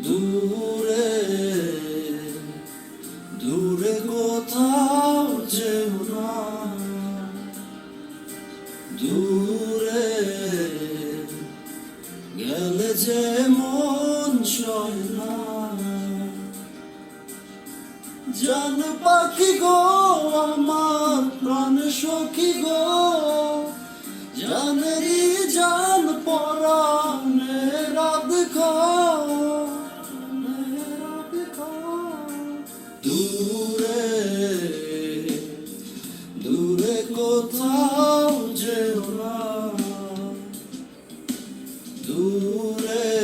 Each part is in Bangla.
দূরে দূরে কোথাও যেও না, দূরে গেলে যে মন সয় না। জান পাখি গো আমার প্রাণ সখী গো, জানেরি জান পরাণে রাত দূরে দূরে কোথাও যেও না, দূরে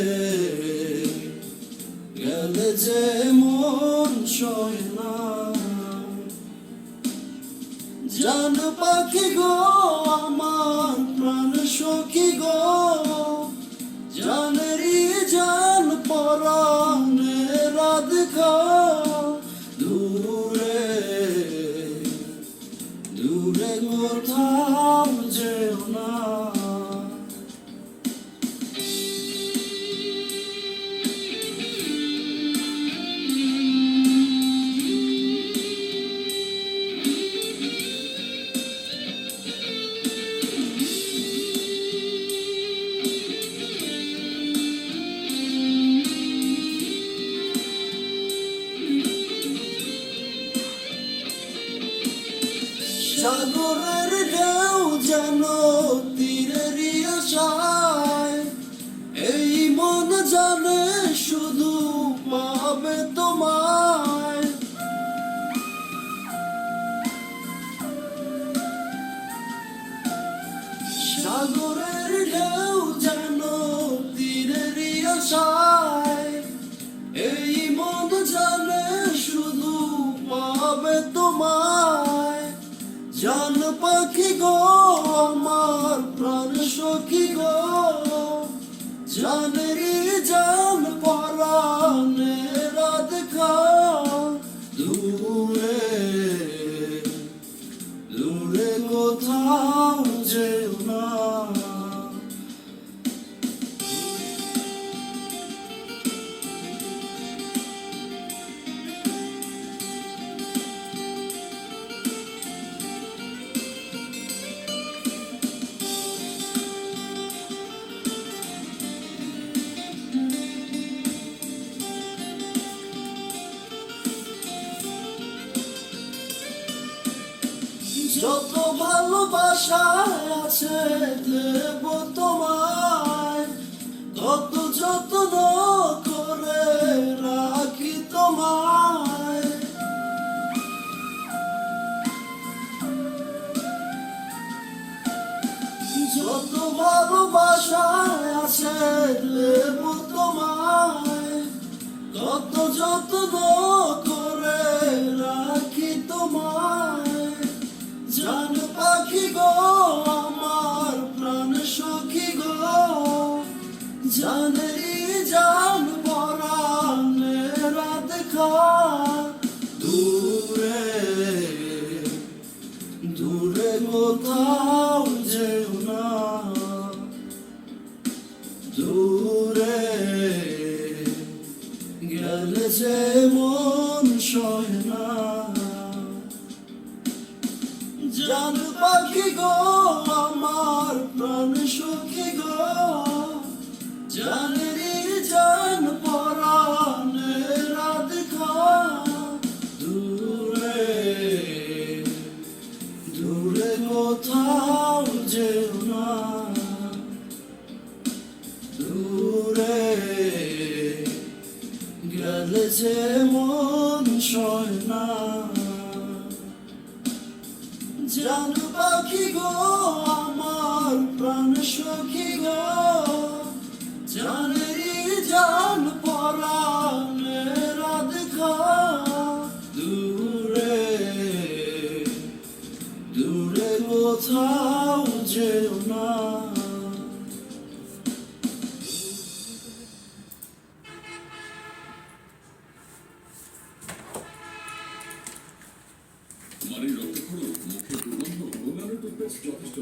গেলে যে মন সয় না। জান পাখি গো আমার প্রাণ সখী গো, জানেরি জান পরাণে রাত দূরে দূরে কোথাও যেও না। সাগরের ঢেউ যেন তীরেরই আশায়, এই মন জানে শুধু পাবে তোমায়। সাগরের ঢেউ যেন তীরেরই আশায়, এই মন জানে শুধু পাবে তোমায়। জান পাখি গো আমার প্রাণ সখী গো, জানেরি জান পরাণে রাত দূরে দূরে কোথাও যেও না। যত ভালোবাসা আছে দেব তোমায়, তত যত্ন করে রাখি তোমায়। যত ভালোবাসা আছে দেব তোমায়, তত যত্ন করে রাখি তোমায়। জান পাখি গো আমার প্রাণ সখী গো, জানেরি জান পরাণে রাত দূরে দূরে কোথাও যেও না, দূরে গেলে যে মন সয় না। জান পাখি গো আমার প্রাণ সখী গো, জানেরি জান পরাণে রাত দূরে দূরে কোথাও যেও না, দূরে গেলে যে মন সয় না। জান পাখি গো আমার প্রাণ সখী গো, জানেরি জান পরাণে রাত দূরে দূরে কোথাও যেও না। মাড়ির রক্তক্ষরণ, মুখে দুর্গন্ধ, হোমিওপ্যাথি টুথপেস্ট যথেষ্ট।